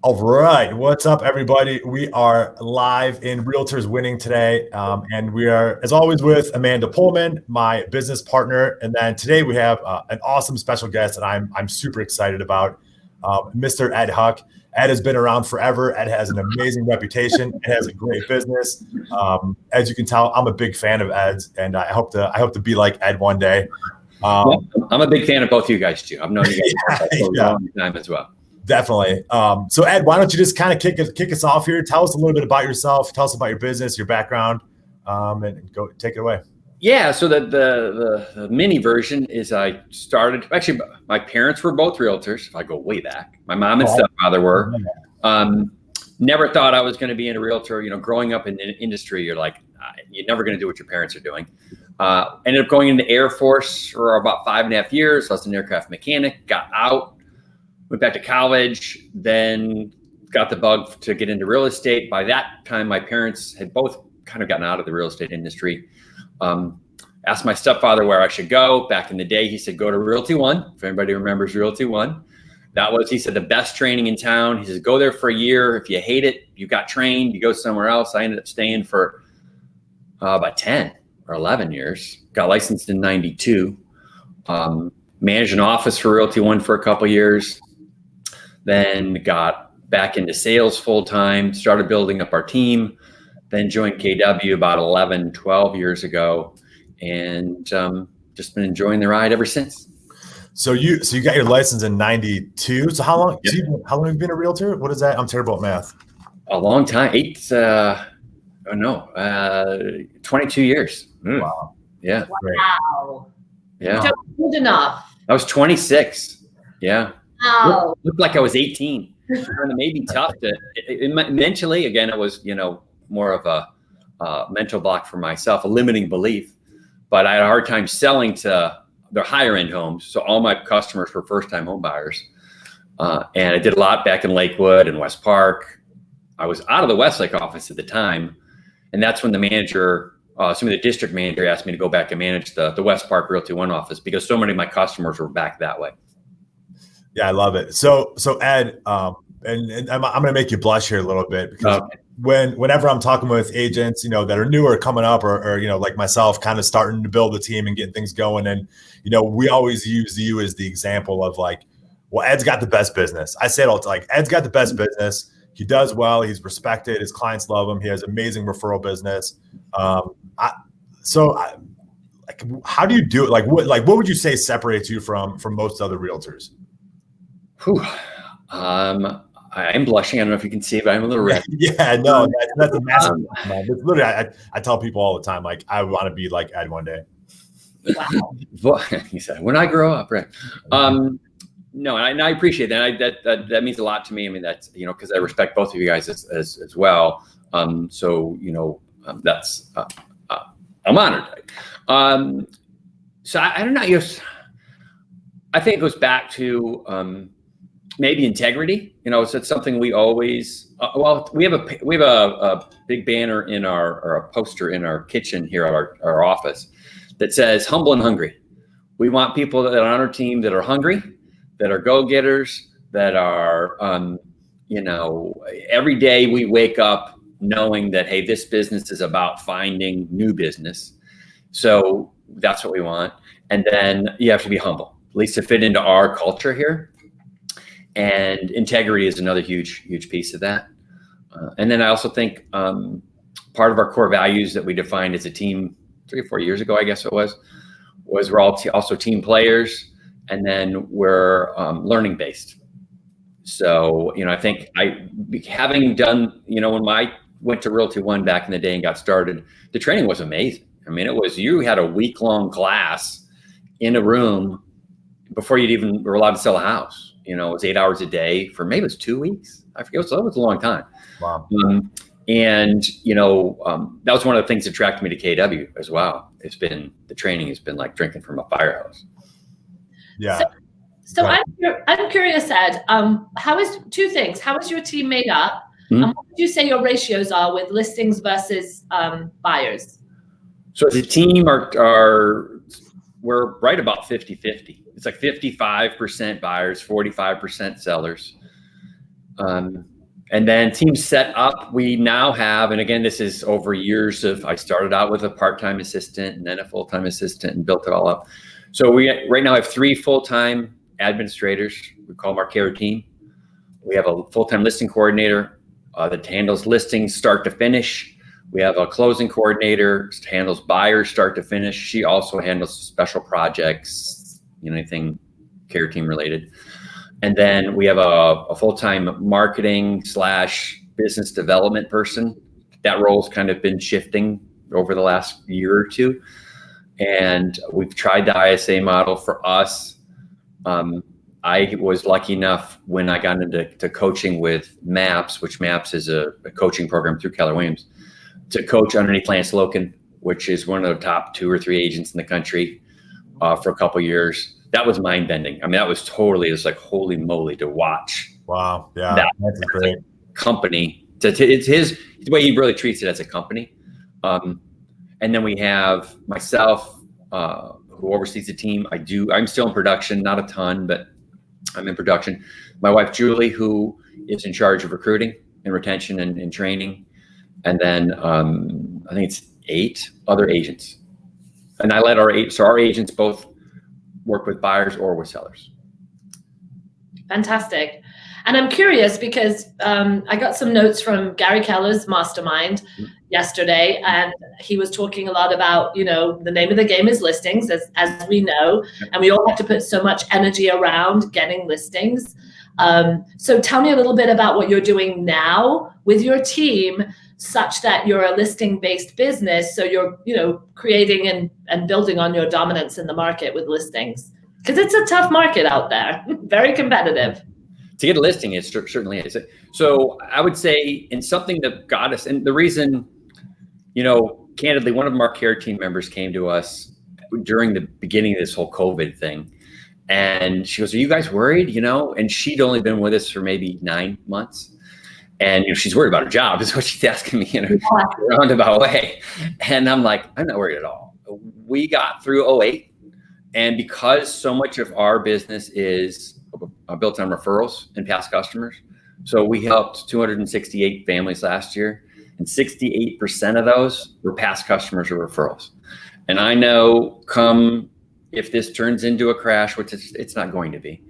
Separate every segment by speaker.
Speaker 1: All right. What's up, everybody? We are live in Realtors Winning today. And we are, as always, with Amanda Pohlman, my business partner. And then today we have an awesome special guest that I'm super excited about, Mr. Ed Huck. Ed has been around forever. Ed has an amazing reputation. Ed has a great business. As you can tell, I'm a big fan of Ed's, and I hope to be like Ed one day.
Speaker 2: I'm a big fan of both of you guys too. I've known you guys for a long time as well.
Speaker 1: Definitely. So Ed, why don't you just kind of kick us off here? Tell us a little bit about yourself. Tell us about your business, your background, and go take it away.
Speaker 2: Yeah. So the mini version is I started. Actually, my parents were both realtors. If I go way back, my mom and stepfather were. Never thought I was going to be a realtor. You know, growing up in the industry, you're like, you're never going to do what your parents are doing. Ended up going into the Air Force for about 5.5 years. I was an aircraft mechanic. Got out. Went back to college, then got the bug to get into real estate. By that time, my parents had both kind of gotten out of the real estate industry. Asked my stepfather where I should go. Back in the day, he said, go to Realty One. If anybody remembers Realty One, that was, he said, the best training in town. He says, go there for a year. If you hate it, you got trained, you go somewhere else. I ended up staying for about 10 or 11 years. Got licensed in 92. Managed an office for Realty One for a couple years. Then got back into sales full time, started building up our team, then joined KW about 11, 12 years ago, and just been enjoying the ride ever since.
Speaker 1: So you got your license in 92. So how long have you been a realtor? What is that? I'm terrible at math.
Speaker 2: A long time. 22 years.
Speaker 1: Wow.
Speaker 2: Yeah.
Speaker 3: Wow.
Speaker 2: Yeah.
Speaker 3: So good enough.
Speaker 2: I was 26. Yeah.
Speaker 3: Wow.
Speaker 2: Looked like I was 18. It may be tough to mentally. Again, it was more of a mental block for myself, a limiting belief. But I had a hard time selling to the higher end homes. So all my customers were first time home buyers, and I did a lot back in Lakewood and West Park. I was out of the Westlake office at the time, and that's when the manager, the district manager, asked me to go back and manage the West Park Realty One office because so many of my customers were back that way.
Speaker 1: Yeah, I love it. So Ed, and I'm going to make you blush here a little bit because whenever I'm talking with agents, that are new or coming up or like myself, kind of starting to build a team and getting things going, and we always use you as the example of like, well, Ed's got the best business. I say it all, like Ed's got the best business. He does well. He's respected. His clients love him. He has amazing referral business. How do you do it? Like what would you say separates you from most other realtors?
Speaker 2: Whew. I'm blushing. I don't know if you can see, but I'm a little red.
Speaker 1: Yeah, no, that's a massive. It's literally, I tell people all the time, like, I want to be like Ed one day.
Speaker 2: Wow. He said, when I grow up, right? No, and I appreciate that. That means a lot to me. I mean, that's, because I respect both of you guys as well. That's, I'm honored. So I don't know. I think it goes back to, maybe integrity, it's something we always, we have a big banner in or a poster in our kitchen here at our office that says humble and hungry. We want people that are on our team that are hungry, that are go-getters, that are, every day we wake up knowing that, hey, this business is about finding new business. So that's what we want. And then you have to be humble, at least to fit into our culture here. And integrity is another huge piece of that. And then I also think part of our core values that we defined as a team 3 or 4 years ago, I guess it was we're all also team players, and then we're learning based. So, I think having done, when I went to Realty One back in the day and got started, the training was amazing. I mean, you had a week-long class in a room before you'd even were allowed to sell a house. It was 8 hours a day for maybe it was 2 weeks. I forget. So it was a long time.
Speaker 1: Wow.
Speaker 2: And that was one of the things that attracted me to KW as well. The training has been like drinking from a fire hose.
Speaker 1: Yeah.
Speaker 3: So I'm curious, Ed. Two things? How is your team made up?
Speaker 2: Mm-hmm.
Speaker 3: And what would you say your ratios are with listings versus buyers?
Speaker 2: So as a team, we're right about 50-50. It's like 55% buyers, 45% sellers. And then team set up, we now have, and again, this is over years of, I started out with a part-time assistant and then a full-time assistant and built it all up. So we right now have 3 full-time administrators. We call them our care team. We have a full-time listing coordinator that handles listings start to finish. We have a closing coordinator that handles buyers start to finish. She also handles special projects, anything care team related. And then we have a full-time marketing / business development person. That role's kind of been shifting over the last year or two. And we've tried the ISA model for us. I was lucky enough when I got into coaching with MAPS, which MAPS is a coaching program through Keller Williams, to coach underneath Lance Loken, which is one of the top 2 or 3 agents in the country for a couple years. That was mind bending. I mean, that was totally, it's like, holy moly to watch.
Speaker 1: Wow. Yeah. That's great.
Speaker 2: Company. It's his, the way he really treats it as a company. And then we have myself, who oversees the team. I'm still in production, not a ton, but I'm in production. My wife, Julie, who is in charge of recruiting and retention and training. And then I think it's 8 other agents. And I let our agents both work with buyers or with sellers.
Speaker 3: Fantastic. And I'm curious because I got some notes from Gary Keller's mastermind yesterday, and he was talking a lot about, the name of the game is listings, as we know, and we all have to put so much energy around getting listings. So tell me a little bit about what you're doing now with your team, such that you're a listing-based business, so you're, creating and building on your dominance in the market with listings. Because it's a tough market out there, very competitive.
Speaker 2: To get a listing, it certainly is. So I would say in something that got us, and the reason, candidly, one of our care team members came to us during the beginning of this whole COVID thing. And she goes, "Are you guys worried?" And she'd only been with us for maybe 9 months. And she's worried about her job, is what she's asking me in a roundabout way. And I'm like, I'm not worried at all. We got through 2008. And because so much of our business is built on referrals and past customers, so we helped 268 families last year, and 68% of those were past customers or referrals. And I know if this turns into a crash, which it's not going to be,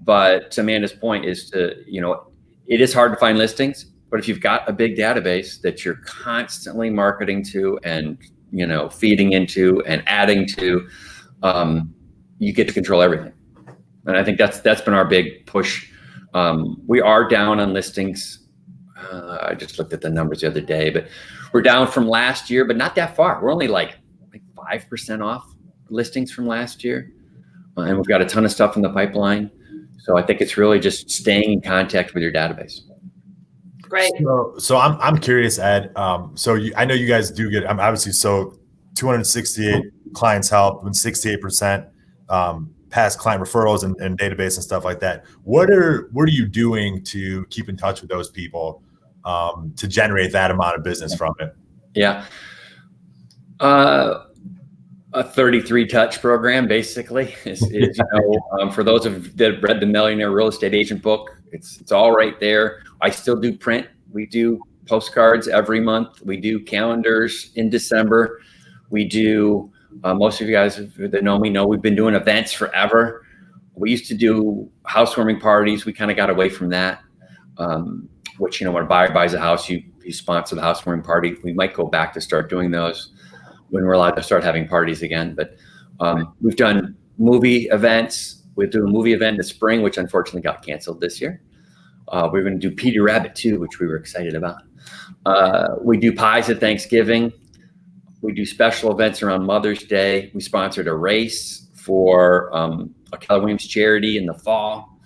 Speaker 2: but to Amanda's point is it is hard to find listings, but if you've got a big database that you're constantly marketing to and, feeding into and adding to, you get to control everything. And I think that's been our big push. We are down on listings. I just looked at the numbers the other day, but we're down from last year, but not that far. We're only like 5% off listings from last year. And we've got a ton of stuff in the pipeline. So I think it's really just staying in contact with your database.
Speaker 3: Great.
Speaker 1: So I'm curious, Ed. I know you guys do get. I'm obviously 268 clients helped, and 68% past client referrals and database and stuff like that. What are you doing to keep in touch with those people to generate that amount of business from it?
Speaker 2: Yeah. A 33 touch program basically is for those that have read the Millionaire Real Estate Agent book, it's all right there. I still do print. We do postcards every month. We do calendars in December. We do, most of you guys that know me know we've been doing events forever. We used to do housewarming parties. We kind of got away from that, which, when a buyer buys a house, you sponsor the housewarming party. We might go back to start doing those when we're allowed to start having parties again. But we've done movie events. We'll do a movie event in the spring, which unfortunately got canceled this year. We're going to do Peter Rabbit 2, which we were excited about. We do pies at Thanksgiving. We do special events around Mother's Day. We sponsored a race for a Keller Williams charity in the fall.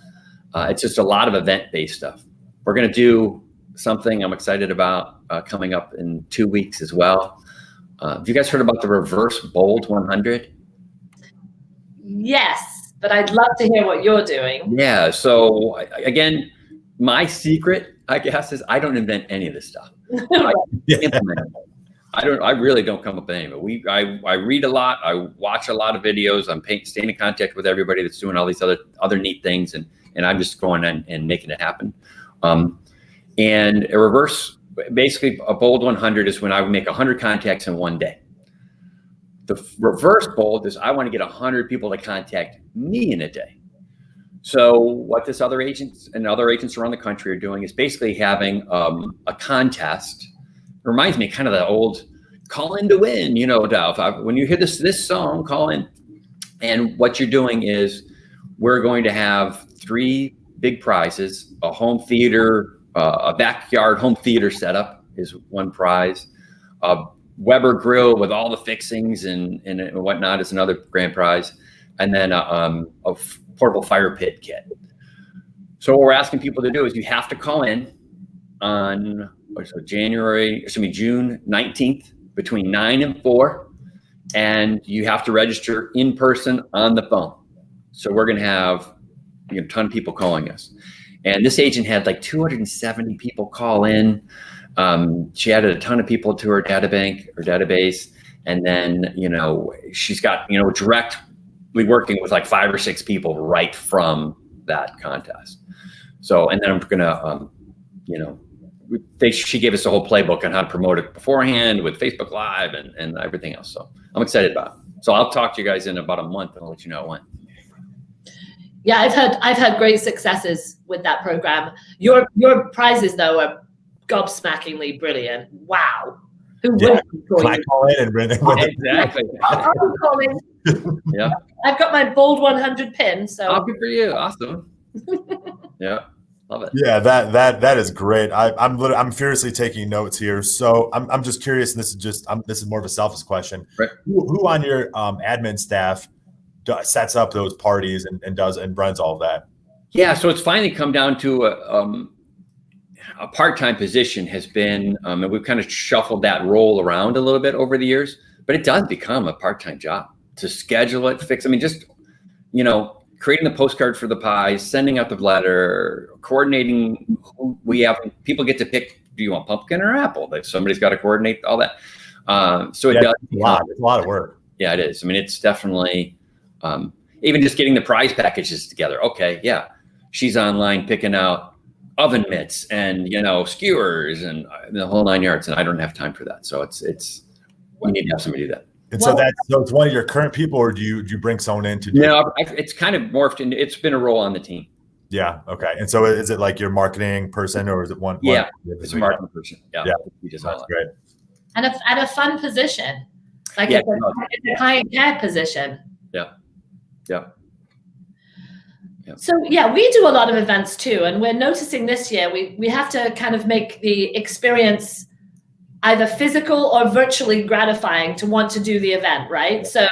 Speaker 2: It's just a lot of event-based stuff. We're going to do something I'm excited about coming up in 2 weeks as well. Have you guys heard about the reverse bold 100?
Speaker 3: Yes, but I'd love to hear what you're doing.
Speaker 2: Yeah. So again, my secret, I guess, is I don't invent any of this stuff. I implement it. I really don't come up with any of it. I read a lot. I watch a lot of videos. I'm staying in contact with everybody that's doing all these other neat things, and I'm just going and making it happen. And a reverse, basically a bold 100 is when I would make 100 contacts in one day. The reverse bold is I want to get 100 people to contact me in a day. So what this other agents and other agents around the country are doing is basically having a contest. It reminds me kind of the old call in to win, you know, when you hear this song, call in. And what you're doing is we're going to have 3 big prizes: a home theater, a backyard home theater setup is one prize. A Weber grill with all the fixings and whatnot is another grand prize. And then a portable fire pit kit. So what we're asking people to do is you have to call in on June 19th between 9 and 4, and you have to register in person on the phone. So we're going to have a ton of people calling us. And this agent had like 270 people call in. She added a ton of people to her database. And then, she's got, directly working with like 5 or 6 people right from that contest. So, and then I'm going to, she gave us a whole playbook on how to promote it beforehand with Facebook Live and everything else. So I'm excited about it. So I'll talk to you guys in about a month and I'll let you know when.
Speaker 3: Yeah, I've had great successes with that program. Your prizes though are gobsmackingly brilliant. Wow. Who wouldn't
Speaker 1: call in and win?
Speaker 2: Exactly.
Speaker 3: I'm calling.
Speaker 2: Yeah.
Speaker 3: I've got my bold 100 pin. So
Speaker 2: good for you. Awesome. Yeah. Love it.
Speaker 1: Yeah, that is great. I'm furiously taking notes here. So I'm just curious, and this is more of a selfish question. Right. Who on your admin staff sets up those parties and runs all of that?
Speaker 2: Yeah, so it's finally come down to a part-time position has been, and we've kind of shuffled that role around a little bit over the years, but it does become a part-time job to schedule it, fix. I mean, just creating the postcard for the pies, sending out the letter, coordinating who we have. People get to pick, do you want pumpkin or apple? Like somebody's got to coordinate all that. So it does.
Speaker 1: It's a lot of work.
Speaker 2: Yeah, it is. I mean, it's definitely, even just getting the prize packages together. Okay, yeah. She's online picking out oven mitts and, skewers and the whole 9 yards. And I don't have time for that. So we need to have somebody do that.
Speaker 1: And so it's one of your current people, or do you bring someone in to do?
Speaker 2: No, it's kind of morphed into. It's been a role on the team.
Speaker 1: Yeah. Okay. And so is it like your marketing person, or is it one?
Speaker 2: Yeah, it's a marketing person. Yeah.
Speaker 1: That's great.
Speaker 3: And a fun position, like it's a client care position.
Speaker 2: Yeah. Yeah.
Speaker 3: So yeah, we do a lot of events too, and we're noticing this year we have to kind of make the experience either physical or virtually gratifying to want to do the event, right? So,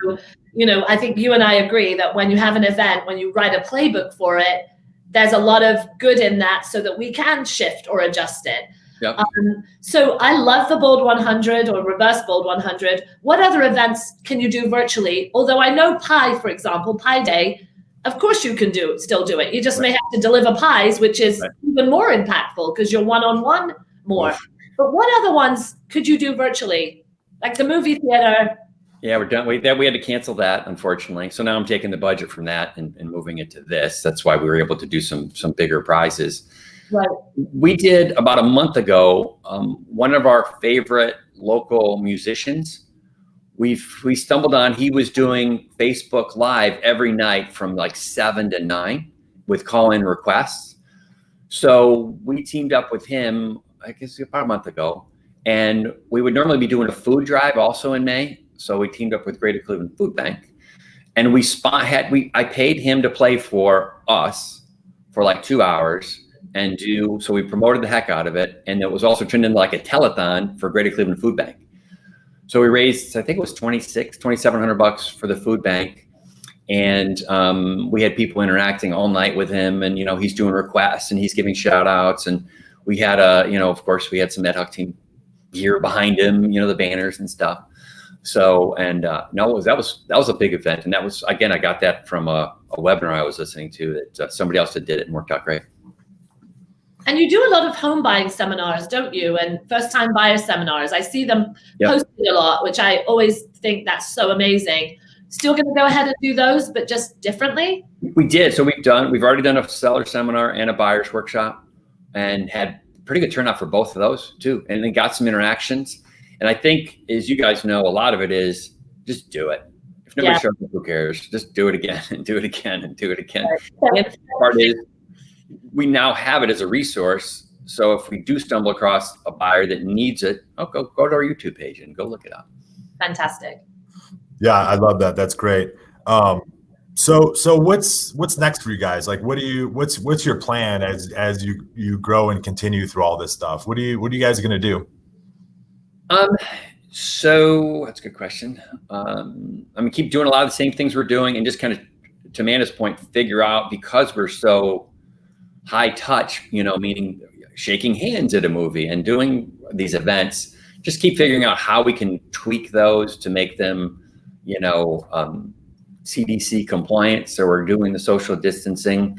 Speaker 3: I think you and I agree that when you have an event, when you write a playbook for it, there's a lot of good in that so that we can shift or adjust it.
Speaker 2: Yep.
Speaker 3: So I love the Bold 100 or Reverse Bold 100. What other events can you do virtually? Although I know Pi, for example, Pi Day, of course you can still do it. You just may have to deliver pies, which is even more impactful because you're one-on-one more. But what other ones could you do virtually? Like the movie theater?
Speaker 2: Yeah, we're done. We had to cancel that, unfortunately. So now I'm taking the budget from that and moving it to this. That's why we were able to do some bigger prizes.
Speaker 3: Right.
Speaker 2: We did about a month ago, one of our favorite local musicians, we stumbled on, he was doing Facebook Live every night from like 7 to 9 with call-in requests. So we teamed up with him, I guess about a month ago, and we would normally be doing a food drive also in May. So we teamed up with Greater Cleveland Food Bank, and I paid him to play for us for like 2 hours so we promoted the heck out of it. And it was also turned into like a telethon for Greater Cleveland Food Bank. So we raised, I think it was $2,700 for the food bank. And we had people interacting all night with him, and, he's doing requests and he's giving shout outs. And we had of course we had some Ed Huck team gear behind him, the banners and stuff. So, and that was a big event. And that was, again, I got that from a webinar I was listening to that somebody else did it and worked out great.
Speaker 3: And you do a lot of home buying seminars, don't you? And first-time buyer seminars. I see them posted a lot, which I always think that's so amazing. Still going to go ahead and do those, but just differently?
Speaker 2: We did. So we've already done a seller seminar and a buyer's workshop. and had pretty good turnout for both of those too. And then got some interactions. And I think, as you guys know, a lot of it is just do it. If nobody shows up, who cares? Just do it again and do it again and do it again. Right. And the part is, we now have it as a resource. So if we do stumble across a buyer that needs it, go to our YouTube page and go look it up.
Speaker 3: Fantastic.
Speaker 1: Yeah, I love that. That's great. So what's next for you guys? Like, what's your plan as you grow and continue through all this stuff? What are you guys going to do?
Speaker 2: So that's a good question. I'm gonna keep doing a lot of the same things we're doing, and just kind of, to Amanda's point, figure out, because we're so high touch, meaning shaking hands at a movie and doing these events, just keep figuring out how we can tweak those to make them, CDC compliant. So we're doing the social distancing.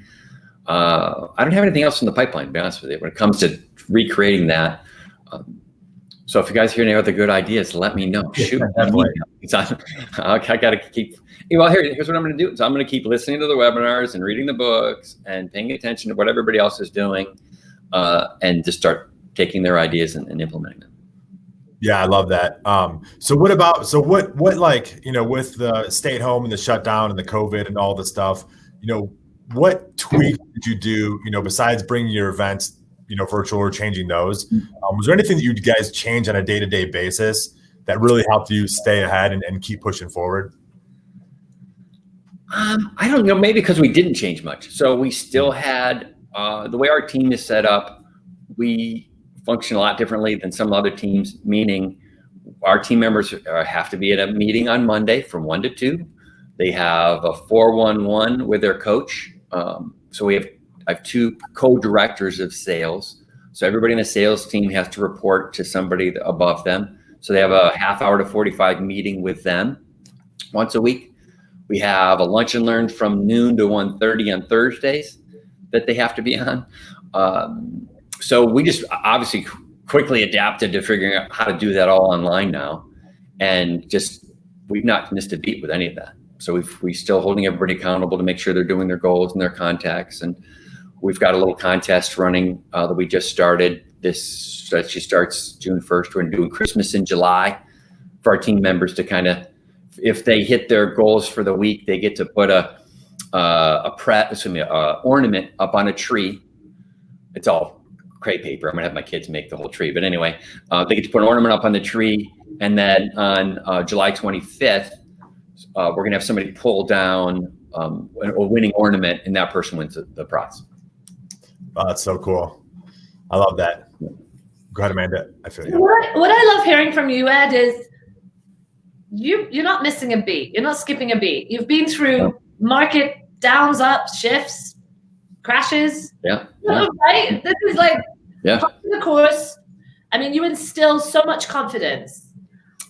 Speaker 2: I don't have anything else in the pipeline, to be honest with you, when it comes to recreating that. So if you guys hear any other good ideas, let me know. Shoot, I got to keep. Well, here's what I'm going to do. So I'm going to keep listening to the webinars and reading the books and paying attention to what everybody else is doing, and just start taking their ideas and implementing them.
Speaker 1: Yeah, I love that. So what with the stay at home and the shutdown and the COVID and all the stuff, what tweaks did you do, besides bringing your events, virtual, or changing those? Was there anything that you guys change on a day-to-day basis that really helped you stay ahead and keep pushing forward?
Speaker 2: I don't know, maybe because we didn't change much. So we still had, the way our team is set up, we function a lot differently than some other teams, meaning our team members have to be at a meeting on Monday from 1 to 2. They have a 4-1-1 with their coach. So I have 2 co-directors of sales. So everybody in the sales team has to report to somebody above them. So they have a half hour to 45 meeting with them once a week. We have a lunch and learn from noon to 1:30 on Thursdays that they have to be on. So we just obviously quickly adapted to figuring out how to do that all online now. And we've not missed a beat with any of that. So we're still holding everybody accountable to make sure they're doing their goals and their contacts. And we've got a little contest running that we just started. This actually starts June 1st. We're doing Christmas in July for our team members to kind of, if they hit their goals for the week, they get to put a ornament up on a tree. It's all crepe paper. I'm gonna have my kids make the whole tree. But anyway, they get to put an ornament up on the tree. And then on July 25th, we're gonna have somebody pull down a winning ornament, and that person wins the prize.
Speaker 1: Oh, that's so cool. I love that. Go ahead, Amanda. I feel you.
Speaker 3: What I love hearing from you, Ed, is you're not missing a beat. You're not skipping a beat. You've been through market downs, ups, shifts, crashes.
Speaker 2: Yeah.
Speaker 3: Right? This is like part of the course. I mean, you instill so much confidence.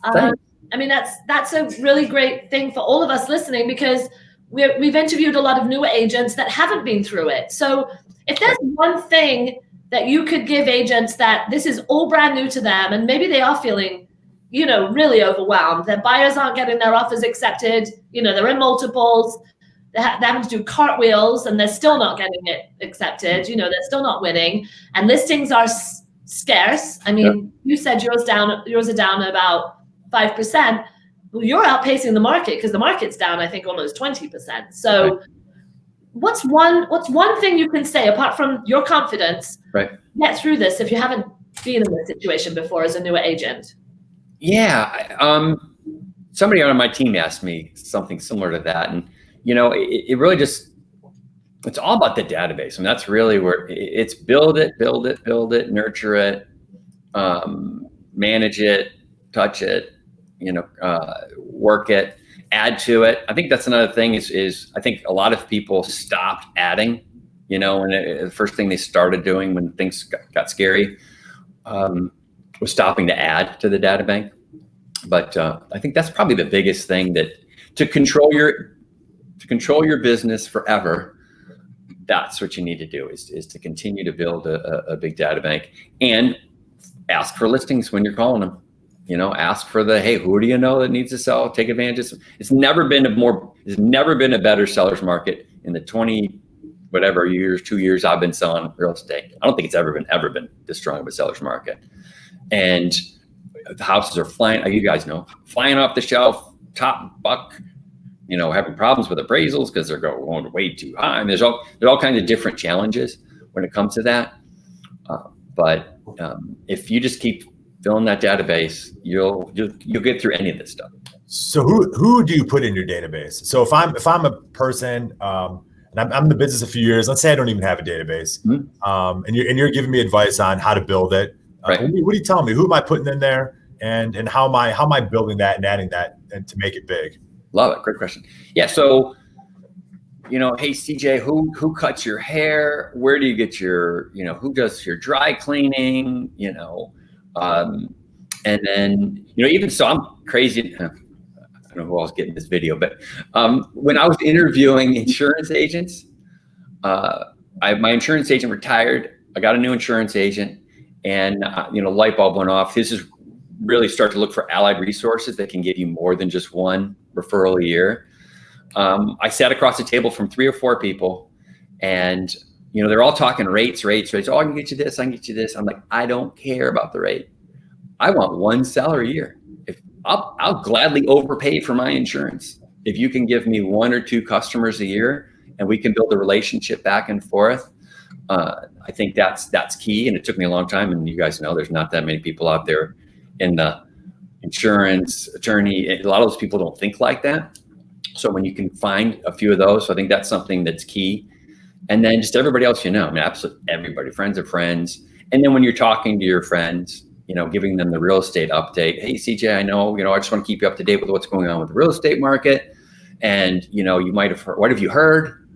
Speaker 3: I mean, that's a really great thing for all of us listening, because we've interviewed a lot of newer agents that haven't been through it. So if there's one thing that you could give agents that this is all brand new to them, and maybe they are feeling, really overwhelmed, their buyers aren't getting their offers accepted, they're in multiples, they're having to do cartwheels and they're still not getting it accepted, they're still not winning, and listings are scarce. I mean, you said yours are down about 5%. Well, you're outpacing the market, because the market's down, I think, almost 20%. So what's one thing you can say, apart from your confidence, get through this if you haven't been in this situation before as a newer agent?
Speaker 2: Yeah. Somebody on my team asked me something similar to that. And, it really it's all about the database. And that's really where it's build it, nurture it, manage it, touch it, work it, add to it. I think that's another thing is I think a lot of people stopped adding, and the first thing they started doing when things got scary was stopping to add to the data bank. But I think that's probably the biggest thing, that to control your business forever, that's what you need to do is to continue to build a big data bank, and ask for listings when you're calling them. Ask for hey, who do you know that needs to sell? Take advantage. It's never been a better seller's market in the whatever years, 2 years I've been selling real estate. I don't think it's ever been this strong of a seller's market. And the houses are flying, you guys know, flying off the shelf, top buck, having problems with appraisals because they're going way too high. I mean, there's all kinds of different challenges when it comes to that. But if you just keep filling that database, you'll get through any of this stuff.
Speaker 1: So who do you put in your database? So if I'm a person, and I'm in the business a few years, let's say I don't even have a database, and you're giving me advice on how to build it.
Speaker 2: Right.
Speaker 1: What are you telling me? Who am I putting in there, and how am I building that and adding that and to make it big?
Speaker 2: Love it. Great question. Yeah. So, hey, CJ, who cuts your hair? Where do you get your, who does your dry cleaning? And then, even so, I'm crazy. I don't know who else getting this video, but when I was interviewing insurance agents, my insurance agent retired. I got a new insurance agent, and light bulb went off. This is really start to look for allied resources that can give you more than just one referral a year. I sat across the table from 3 or 4 people, and they're all talking rates. Oh, I can get you this. I can get you this. I'm like, I don't care about the rate. I want one seller a year. I'll gladly overpay for my insurance if you can give me 1 or 2 customers a year, and we can build a relationship back and forth. I think that's key, and it took me a long time. And you guys know there's not that many people out there in the insurance attorney. A lot of those people don't think like that. So when you can find a few of those, so I think that's something that's key. And then just everybody else, absolutely everybody, friends of friends. And then when you're talking to your friends, giving them the real estate update. Hey, CJ, I know, I just want to keep you up to date with what's going on with the real estate market. And, you might have heard, what have you heard?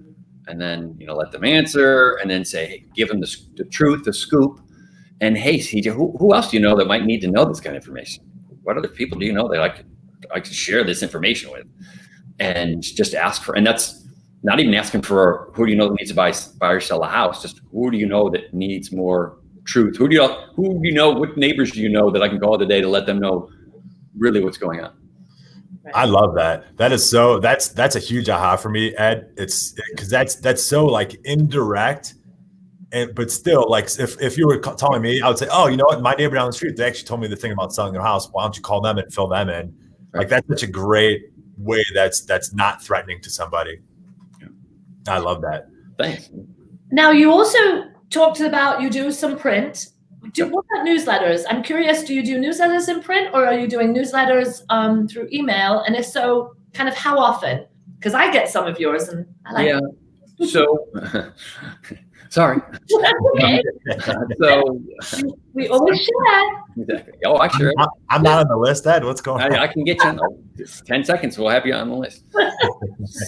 Speaker 2: And then, let them answer, and then say, hey, give them the truth, the scoop. And hey, CJ, who else do you know that might need to know this kind of information? What other people do you know that I could share this information with? And just ask for, and that's not even asking for who do you know that needs to buy or sell a house, just who do you know that needs more truth? Who do you know, what neighbors do you know that I can call today to let them know really what's going on?
Speaker 1: I love that. That is so, that's a huge aha for me, Ed. It's because that's so like indirect, but still, like if you were telling me, I would say, oh, you know what, my neighbor down the street, they actually told me the thing about selling their house. Why don't you call them and fill them in? Like that's such a great way that's not threatening to somebody. Yeah. I love that.
Speaker 2: Thanks.
Speaker 3: Now you also talked about you do some print. What about newsletters? I'm curious, do you do newsletters in print, or are you doing newsletters through email? And if so, kind of how often? Because I get some of yours and I like it.
Speaker 2: So sorry.
Speaker 3: Okay.
Speaker 2: So
Speaker 3: we always share.
Speaker 2: Exactly. Oh, I sure.
Speaker 1: I'm not on the list, Ed. What's going on?
Speaker 2: I can get you on 10 seconds. We'll have you on the list.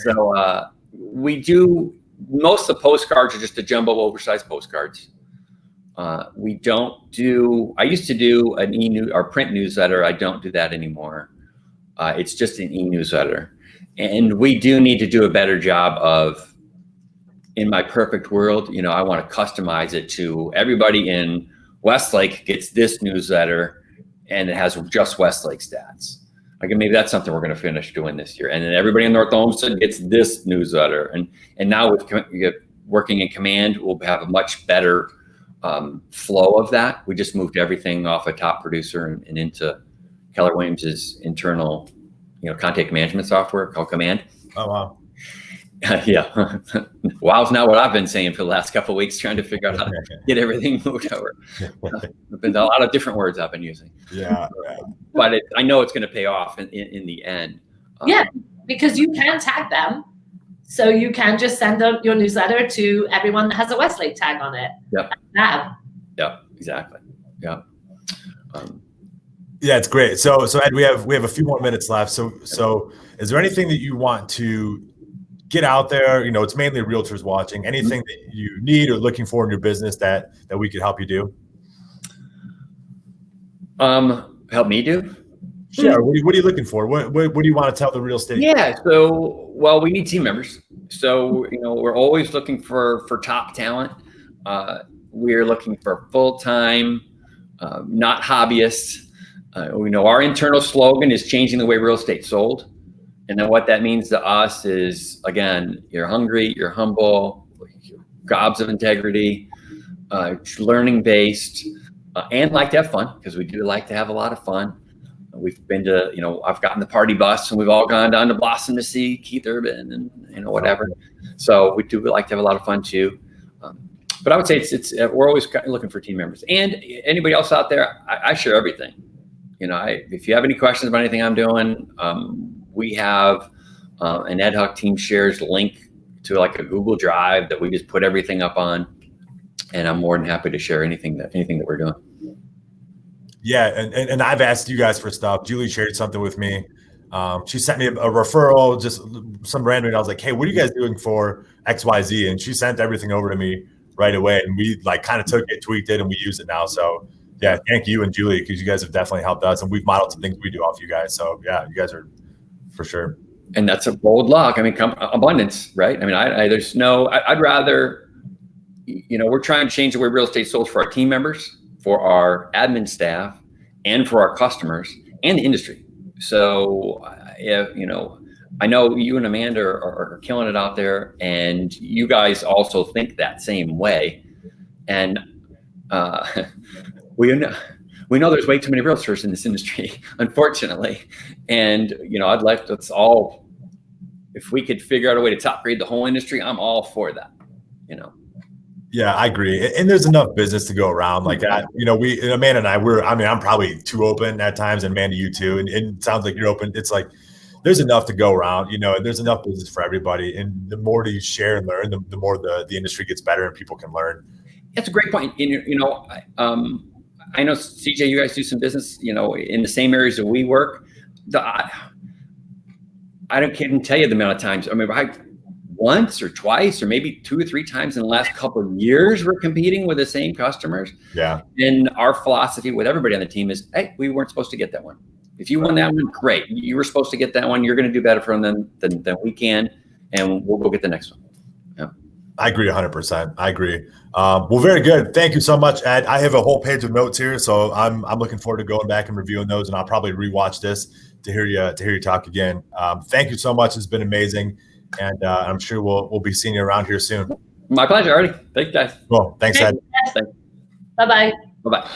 Speaker 2: So we do, most of the postcards are just the jumbo oversized postcards. We don't do, I used to do our print newsletter. I don't do that anymore. It's just an e-newsletter. And we do need to do a better job of, in my perfect world, I want to customize it to everybody in Westlake gets this newsletter and it has just Westlake stats. Like maybe that's something we're going to finish doing this year. And then everybody in North Olmsted gets this newsletter. And now with working in Command, we'll have a much better flow of that. We just moved everything off a top producer and into Keller Williams's internal, content management software called Command.
Speaker 1: Oh, wow.
Speaker 2: Yeah. Wow's not what I've been saying for the last couple of weeks, trying to figure out how to get everything moved over. There's been a lot of different words I've been using.
Speaker 1: Yeah.
Speaker 2: But I know it's going to pay off in the end.
Speaker 3: Yeah, because you can tag them. So you can just send your newsletter to everyone that has a Westlake tag on it.
Speaker 2: Yep.
Speaker 3: Now.
Speaker 2: Yeah, exactly. Yeah.
Speaker 1: Yeah, it's great. So Ed, we have a few more minutes left. So is there anything that you want to get out there? It's mainly realtors watching. Anything that you need or looking for in your business that we could help you do?
Speaker 2: Help me do?
Speaker 1: Sure. What are you looking for? What do you want to tell the real estate?
Speaker 2: Yeah. So, well, we need team members. So, we're always looking for top talent. We're looking for full-time, not hobbyists. Our internal slogan is changing the way real estate sold. And then what that means to us is, again, you're hungry, you're humble, gobs of integrity, learning based, and like to have fun, because we do like to have a lot of fun. We've been to, I've gotten the party bus and we've all gone down to Blossom to see Keith Urban and whatever. So we like to have a lot of fun too. But I would say we're always looking for team members. And anybody else out there, I share everything. If you have any questions about anything I'm doing, we have an Ed Huck team shares link to like a Google Drive that we just put everything up on. And I'm more than happy to share anything that we're doing.
Speaker 1: Yeah, and I've asked you guys for stuff. Julie shared something with me. She sent me a referral, just some random. I was like, hey, what are you guys doing for XYZ? And she sent everything over to me right away. And we kind of took it, tweaked it, and we use it now. So yeah, thank you and Julie, because you guys have definitely helped us. And we've modeled some things we do off you guys. So yeah, you guys are for sure.
Speaker 2: And that's a bold lock. I mean, abundance, right? I mean, I'd rather, we're trying to change the way real estate sold for our team members, for our admin staff, and for our customers and the industry. So, I know you and Amanda are killing it out there, and you guys also think that same way. And we know there's way too many realtors in this industry, unfortunately. And I'd like us all, if we could figure out a way to top grade the whole industry, I'm all for that.
Speaker 1: Yeah, I agree. And there's enough business to go around. Like, Amanda and I'm probably too open at times, and Amanda, you too. And it sounds like you're open. It's like, there's enough to go around, and there's enough business for everybody. And the more you share and learn, the more the industry gets better and people can learn. That's
Speaker 2: a great point. I know, CJ, you guys do some business, in the same areas that we work. I can't even tell you the amount of times. I mean, once or twice or maybe 2 or 3 times in the last couple of years, we're competing with the same customers.
Speaker 1: Yeah.
Speaker 2: And our philosophy with everybody on the team is, hey, we weren't supposed to get that one. If you won that one, great. You were supposed to get that one. You're going to do better for them than we can. And we'll go get the next one. Yeah.
Speaker 1: I agree 100%. I agree. Well, very good. Thank you so much, Ed. I have a whole page of notes here, so I'm looking forward to going back and reviewing those, and I'll probably rewatch this to hear you talk again. Thank you so much. It's been amazing. And I'm sure we'll be seeing you around here soon.
Speaker 2: My pleasure, Artie. Thanks, guys.
Speaker 1: Well, thanks, Ed.
Speaker 3: Bye-bye.
Speaker 2: Bye-bye.